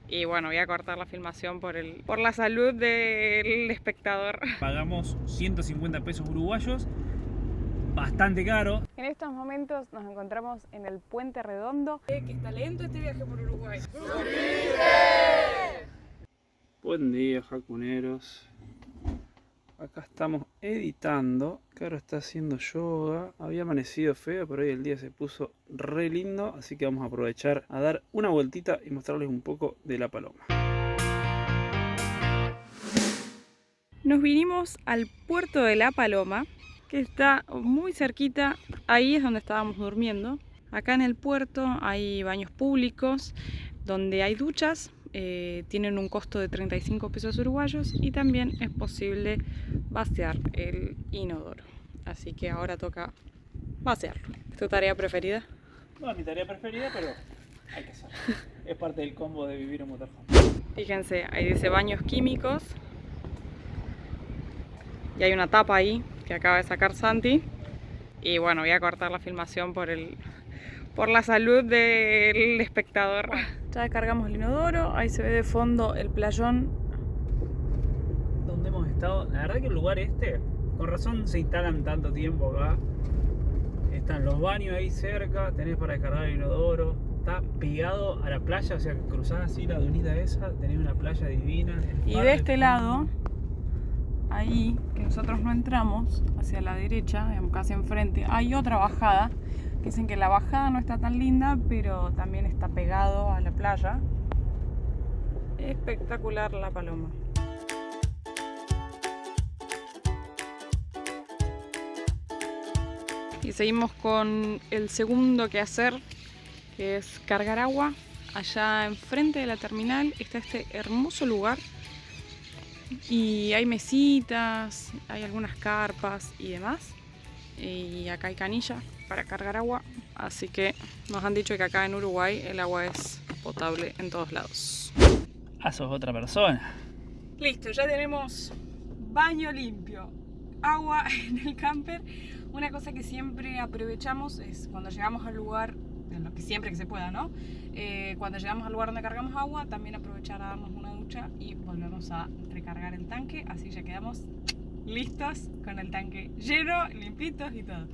Y bueno, voy a cortar la filmación por la salud del espectador. Pagamos 150 pesos uruguayos, bastante caro. En estos momentos nos encontramos en el Puente Redondo. Que está lento este viaje por Uruguay. Buen día, jacuneros. Acá estamos editando. Caro está haciendo yoga. Había amanecido feo, pero hoy el día se puso re lindo. Así que vamos a aprovechar a dar una vueltita y mostrarles un poco de La Paloma. Nos vinimos al puerto de La Paloma, que está muy cerquita. Ahí es donde estábamos durmiendo. Acá en el puerto hay baños públicos donde hay duchas. Tienen un costo de 35 pesos uruguayos y también es posible vaciar el inodoro. Así que ahora toca vaciarlo. ¿Es tu tarea preferida? No es mi tarea preferida, pero hay que hacerlo. Es parte del combo de vivir en motorhome. Fíjense, ahí dice baños químicos. Y hay una tapa ahí que acaba de sacar Santi. Y bueno, voy a cortar la filmación por la salud del espectador. Ya descargamos el inodoro, ahí se ve de fondo el playón. Donde hemos estado, la verdad que el lugar con razón se instalan tanto tiempo acá. Están los baños ahí cerca, tenés para descargar el inodoro. Está pegado a la playa, o sea que cruzás así la dunita esa, tenés una playa divina. Y de este lado, ahí, que nosotros no entramos, hacia la derecha, digamos, casi enfrente, hay otra bajada. Dicen que la bajada no está tan linda, pero también está pegado a la playa. Espectacular La Paloma. Y seguimos con el segundo quehacer, que es cargar agua. Allá enfrente de la terminal está este hermoso lugar. Y hay mesitas, hay algunas carpas y demás. Y acá hay canilla para cargar agua, así que nos han dicho que acá en Uruguay el agua es potable en todos lados. Ah, sos otra persona. Listo, ya tenemos baño limpio, agua en el camper. Una cosa que siempre aprovechamos es cuando llegamos al lugar, en lo que siempre que se pueda, ¿no? Cuando llegamos al lugar donde cargamos agua, también aprovechar a darnos una ducha y volvemos a recargar el tanque, así ya quedamos listos con el tanque lleno, limpitos y todo.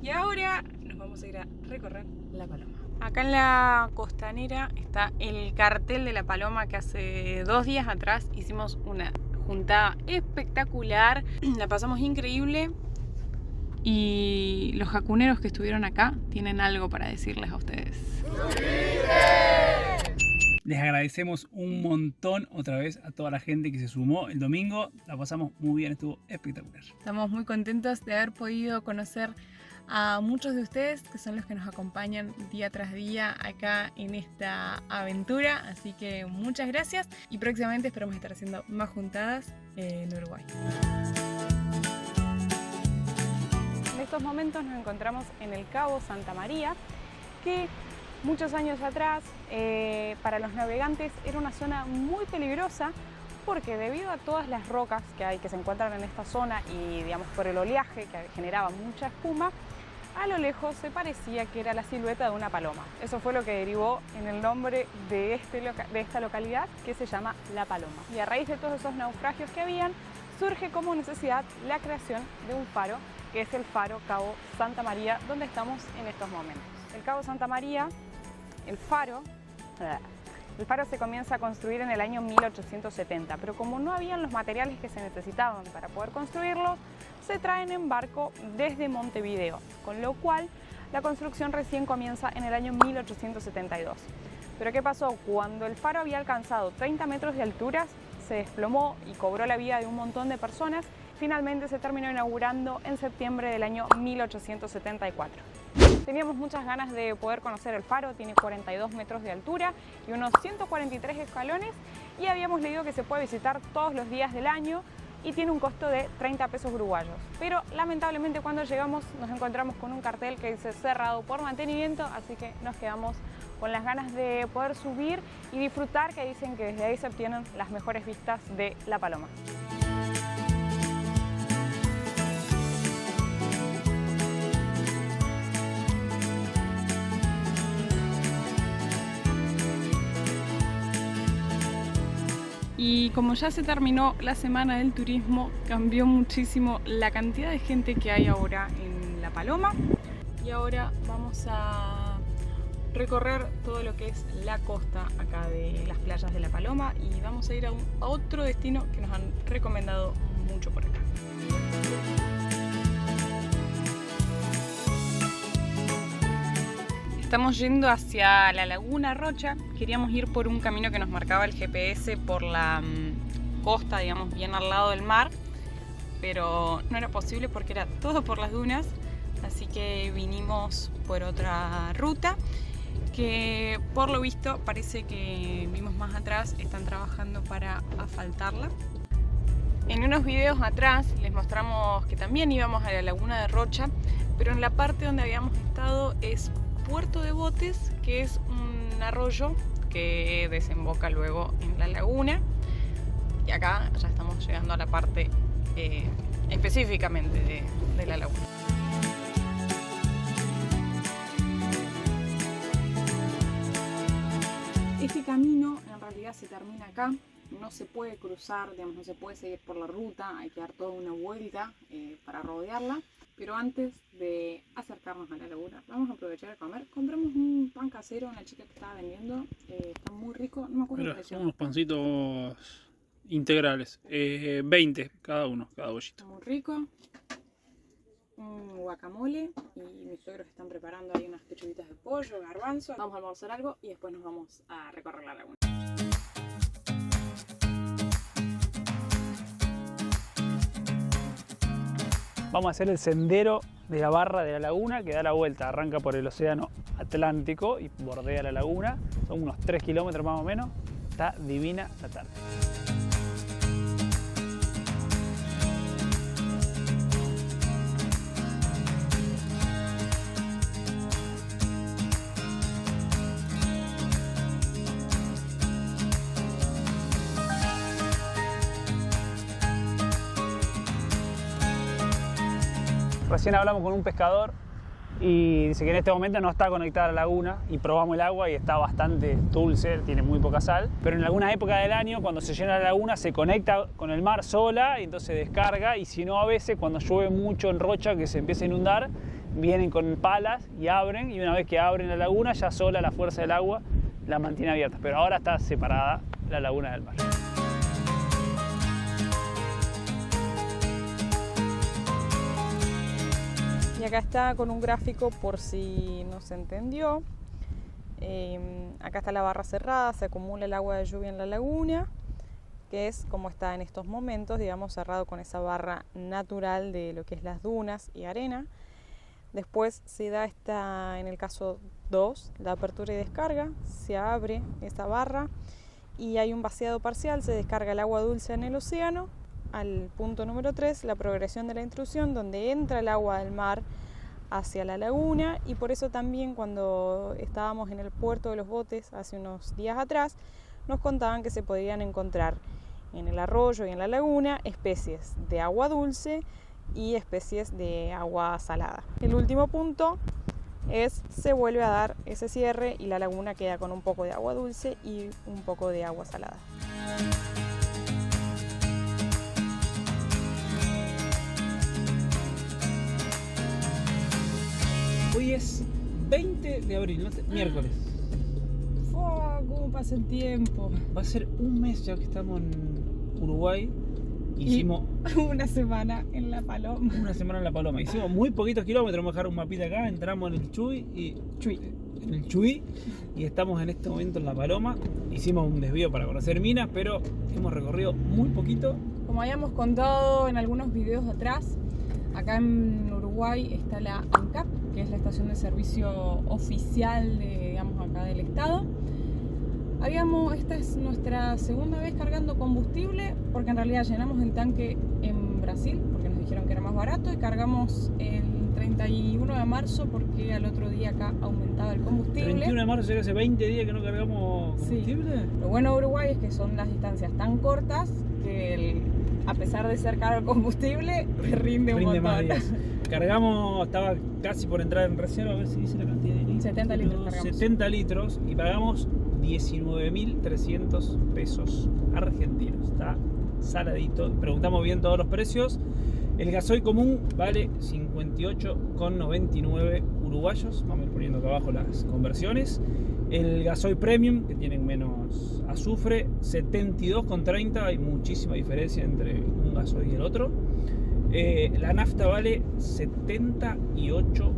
Y ahora nos vamos a ir a recorrer La Paloma. Acá en la costanera está el cartel de La Paloma, que hace 2 días atrás hicimos una juntada espectacular. La pasamos increíble y los jacuneros que estuvieron acá tienen algo para decirles a ustedes. Les agradecemos un montón otra vez a toda la gente que se sumó el domingo. La pasamos muy bien, estuvo espectacular. Estamos muy contentos de haber podido conocer a muchos de ustedes, que son los que nos acompañan día tras día acá en esta aventura. Así que muchas gracias y próximamente esperamos estar haciendo más juntadas en Uruguay. En estos momentos nos encontramos en el Cabo Santa María, que muchos años atrás para los navegantes era una zona muy peligrosa, porque debido a todas las rocas que se encuentran en esta zona y digamos por el oleaje que generaba mucha espuma, a lo lejos se parecía que era la silueta de una paloma. Eso fue lo que derivó en el nombre de esta localidad, que se llama La Paloma. Y a raíz de todos esos naufragios que habían, surge como necesidad la creación de un faro, que es el faro Cabo Santa María, donde estamos en estos momentos. El Cabo Santa María, el faro se comienza a construir en el año 1870, pero como no habían los materiales que se necesitaban para poder construirlo, se traen en barco desde Montevideo, con lo cual la construcción recién comienza en el año 1872. Pero ¿qué pasó? Cuando el faro había alcanzado 30 metros de altura, se desplomó y cobró la vida de un montón de personas. Finalmente se terminó inaugurando en septiembre del año 1874. Teníamos muchas ganas de poder conocer el faro, tiene 42 metros de altura y unos 143 escalones, y habíamos leído que se puede visitar todos los días del año y tiene un costo de 30 pesos uruguayos. Pero lamentablemente cuando llegamos nos encontramos con un cartel que dice cerrado por mantenimiento, así que nos quedamos con las ganas de poder subir y disfrutar, que dicen que desde ahí se obtienen las mejores vistas de La Paloma. Y como ya se terminó la semana del turismo, cambió muchísimo la cantidad de gente que hay ahora en La Paloma. Y ahora vamos a recorrer todo lo que es la costa acá de las playas de La Paloma y vamos a ir a otro destino que nos han recomendado mucho por acá. Estamos yendo hacia la Laguna Rocha. Queríamos ir por un camino que nos marcaba el GPS por la costa, digamos, bien al lado del mar, pero no era posible porque era todo por las dunas, así que vinimos por otra ruta que por lo visto parece que vimos más atrás, están trabajando para asfaltarla. En unos videos atrás les mostramos que también íbamos a la Laguna de Rocha, pero en la parte donde habíamos estado es Puerto de Botes, que es un arroyo que desemboca luego en la laguna, y acá ya estamos llegando a la parte específicamente de la laguna. Este camino en realidad se termina acá, no se puede cruzar, digamos, no se puede seguir por la ruta, hay que dar toda una vuelta para rodearla. Pero antes de acercarnos a la laguna, vamos a aprovechar a comer. Compramos un pan casero, una chica que estaba vendiendo, está muy rico, no me acuerdo el precio. Son unos pancitos integrales, 20 cada uno, cada bollito. Muy rico, un guacamole y mis suegros están preparando ahí unas pechuguitas de pollo, garbanzo. Vamos a almorzar algo y después nos vamos a recorrer la laguna. Vamos a hacer el sendero de la barra de la laguna que da la vuelta, arranca por el océano Atlántico y bordea la laguna. Son unos 3 kilómetros más o menos. Está divina la tarde. Recién hablamos con un pescador y dice que en este momento no está conectada a la laguna y probamos el agua y está bastante dulce, tiene muy poca sal, pero en alguna época del año cuando se llena la laguna se conecta con el mar sola y entonces descarga, y si no, a veces cuando llueve mucho en Rocha que se empieza a inundar, vienen con palas y abren, y una vez que abren la laguna ya sola la fuerza del agua la mantiene abierta, pero ahora está separada la laguna del mar. Y acá está con un gráfico por si no se entendió. Acá está la barra cerrada, se acumula el agua de lluvia en la laguna, que es como está en estos momentos, digamos, cerrado con esa barra natural de lo que es las dunas y arena. Después se da en el caso 2, la apertura y descarga, se abre esa barra y hay un vaciado parcial, se descarga el agua dulce en el océano. Al punto número 3, la progresión de la intrusión, donde entra el agua del mar hacia la laguna, y por eso también cuando estábamos en el puerto de los Botes hace unos días atrás, nos contaban que se podrían encontrar en el arroyo y en la laguna especies de agua dulce y especies de agua salada. El último punto se vuelve a dar ese cierre y la laguna queda con un poco de agua dulce y un poco de agua salada. Hoy es 20 de abril, miércoles. Oh, ¿cómo pasa el tiempo? Va a ser un mes ya que estamos en Uruguay. Hicimos una semana en La Paloma. Una semana en La Paloma. Hicimos muy poquitos kilómetros, vamos a dejar un mapita acá, entramos en el Chuy y estamos en este momento en La Paloma. Hicimos un desvío para conocer minas, pero hemos recorrido muy poquito. Como habíamos contado en algunos videos atrás, acá en Uruguay está la ANCAP, que es la estación de servicio oficial digamos, acá del estado. Esta es nuestra segunda vez cargando combustible, porque en realidad llenamos el tanque en Brasil, porque nos dijeron que era más barato, y cargamos el 31 de marzo porque al otro día acá aumentaba el combustible. 31 de marzo, ya hace 20 días que no cargamos combustible. Sí. Lo bueno de Uruguay es que son las distancias tan cortas que a pesar de ser caro el combustible, rinde un montón. Más días. Cargamos, estaba casi por entrar en reserva, a ver si dice la cantidad de litros. 70 litros cargamos. 70 litros y pagamos 19.300 pesos argentinos. Está saladito. Preguntamos bien todos los precios. El gasoil común vale 58,99 uruguayos. Vamos a ir poniendo acá abajo las conversiones. El gasoil premium, que tienen menos azufre, 72,30. Hay muchísima diferencia entre un gasoil y el otro. La nafta vale 78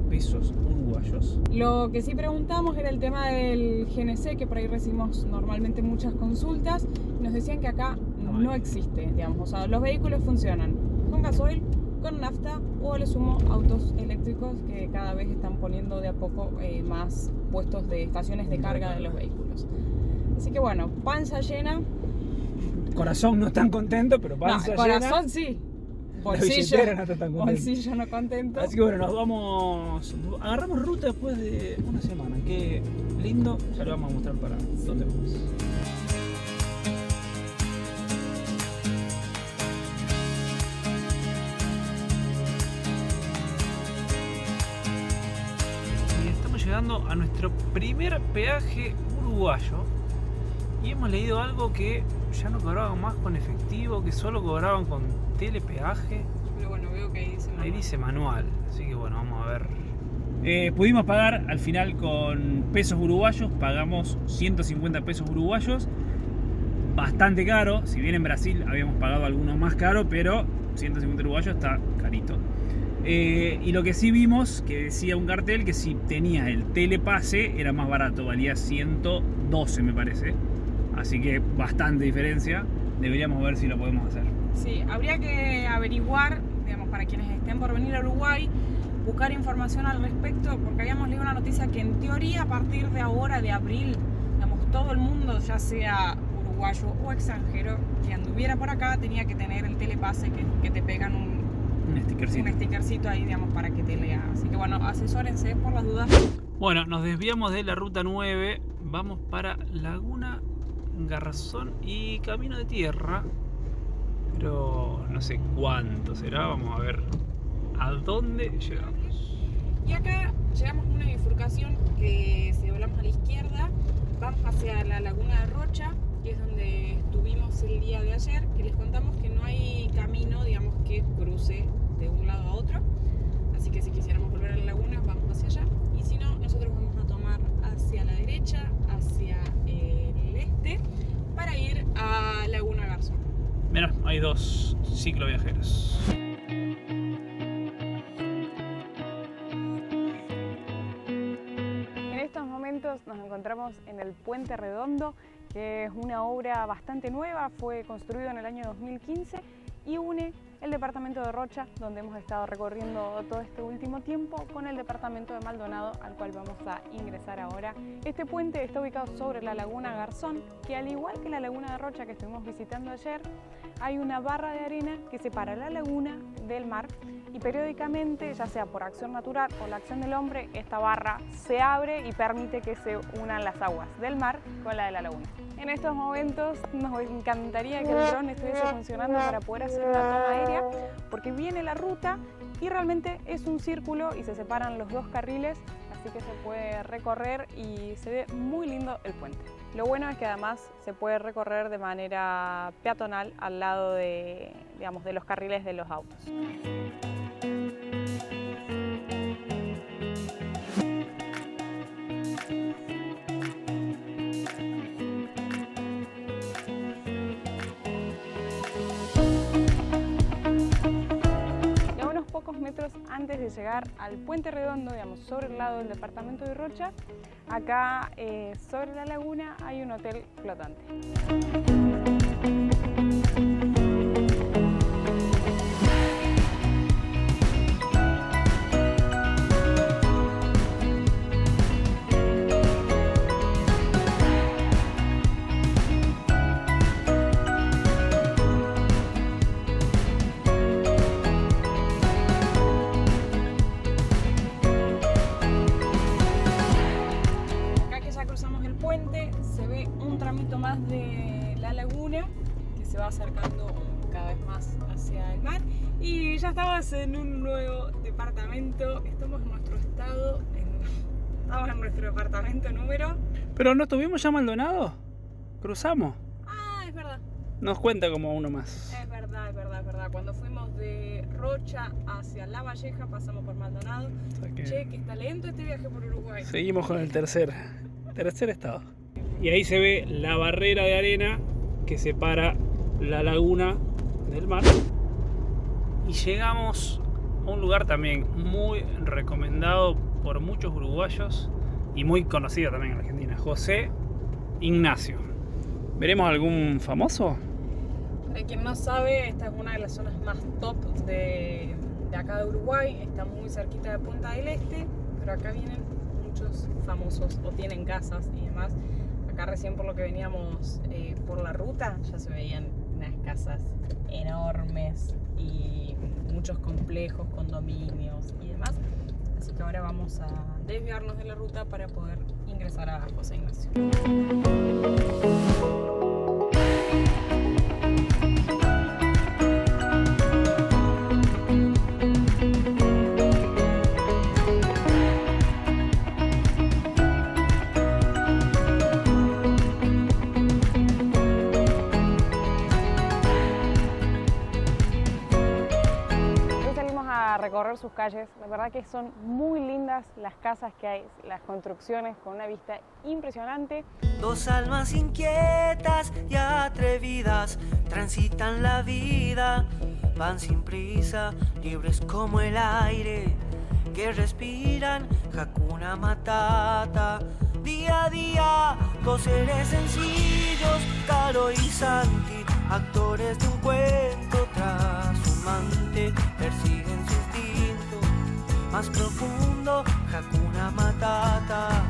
pesos uruguayos. Lo que sí preguntamos era el tema del GNC, que por ahí recibimos normalmente muchas consultas. Nos decían que acá no existe, digamos. O sea, los vehículos funcionan con gasoil, con nafta o a lo sumo autos eléctricos, que cada vez están poniendo de a poco más puestos de estaciones de carga de los vehículos. Así que bueno, panza llena. Corazón no tan contento, pero panza llena. Corazón sí. Bolsillo no está tan contento. Bolsillo no contento. Así que bueno, nos vamos. Agarramos ruta después de una semana. Qué lindo. Ya lo vamos a mostrar para dónde vamos. Y estamos llegando a nuestro primer peaje uruguayo. Y hemos leído algo que ya no cobraban más con efectivo, que solo cobraban con telepeaje. Pero bueno, veo que ahí dice manual. Ahí dice manual, así que bueno, vamos a ver. Pudimos pagar al final con pesos uruguayos, pagamos 150 pesos uruguayos. Bastante caro, si bien en Brasil habíamos pagado algunos más caro, pero 150 uruguayos está carito. Y lo que sí vimos, que decía un cartel, que si tenía el telepase era más barato, valía 112 me parece. Así que bastante diferencia, deberíamos ver si lo podemos hacer. Sí, habría que averiguar, digamos, para quienes estén por venir a Uruguay, buscar información al respecto, porque habíamos leído una noticia que en teoría a partir de ahora, de abril, digamos, todo el mundo, ya sea uruguayo o extranjero, que anduviera por acá, tenía que tener el telepase, que te pegan un stickercito ahí, digamos, para que te lea. Así que bueno, asesórense por las dudas. Bueno, nos desviamos de la ruta 9, vamos para Laguna Garzón y Camino de Tierra, pero no sé cuánto será. Vamos a ver a dónde llegamos. Y acá llegamos a una bifurcación que si doblamos a la izquierda vamos hacia la Laguna de Rocha, que es donde estuvimos el día de ayer, que les contamos que no hay camino, digamos, que cruce de un lado a otro, así que si quisiéramos volver a la laguna vamos hacia allá, y si no, nosotros vamos a tomar hacia la derecha, hacia el este, para ir a Laguna Garzón. Mira, hay dos cicloviajeros. En estos momentos nos encontramos en el Puente Redondo, que es una obra bastante nueva, fue construido en el año 2015 y une el departamento de Rocha, donde hemos estado recorriendo todo este último tiempo, con el departamento de Maldonado, al cual vamos a ingresar ahora. Este puente está ubicado sobre la Laguna Garzón, que al igual que la Laguna de Rocha que estuvimos visitando ayer, hay una barra de arena que separa la laguna del mar, y periódicamente, ya sea por acción natural o la acción del hombre, esta barra se abre y permite que se unan las aguas del mar con la de la laguna. En estos momentos nos encantaría que el dron estuviese funcionando para poder hacer una toma aérea, porque viene la ruta y realmente es un círculo y se separan los dos carriles, así que se puede recorrer y se ve muy lindo el puente. Lo bueno es que además se puede recorrer de manera peatonal al lado de, digamos, de los carriles de los autos. Pocos metros antes de llegar al Puente Redondo, digamos, sobre el lado del departamento de Rocha, acá sobre la laguna hay un hotel flotante. Se ve un tramito más de la laguna que se va acercando cada vez más hacia el mar, y ya estamos en un nuevo departamento. Estamos en nuestro estado, estamos en nuestro departamento número Pero ¿no tuvimos ya Maldonado? ¿Cruzamos? Ah, es verdad. Nos cuenta como uno más. Es verdad, es verdad, es verdad. Cuando fuimos de Rocha hacia La Valleja pasamos por Maldonado. O sea que Che, que está lento este viaje por Uruguay. seguimos con el tercer estado. Y ahí se ve la barrera de arena que separa la laguna del mar. Y llegamos a un lugar también muy recomendado por muchos uruguayos y muy conocido también en Argentina, José Ignacio. ¿Veremos algún famoso? Para quien no sabe, esta es una de las zonas más top de acá de Uruguay. Está muy cerquita de Punta del Este, pero acá vienen muchos famosos o tienen casas y demás. Acá recién por lo que veníamos por la ruta ya se veían unas casas enormes y muchos complejos, condominios y demás. Así que ahora vamos a desviarnos de la ruta para poder ingresar a José Ignacio. Recorrer sus calles, la verdad que son muy lindas las casas que hay, las construcciones con una vista impresionante. Dos almas inquietas y atrevidas transitan la vida, van sin prisa, libres como el aire que respiran, Hakuna Matata. Día a día, dos seres sencillos, Caro y Santi, actores de un cuento trashumante, persiguen su instinto más profundo, Hakuna Matata.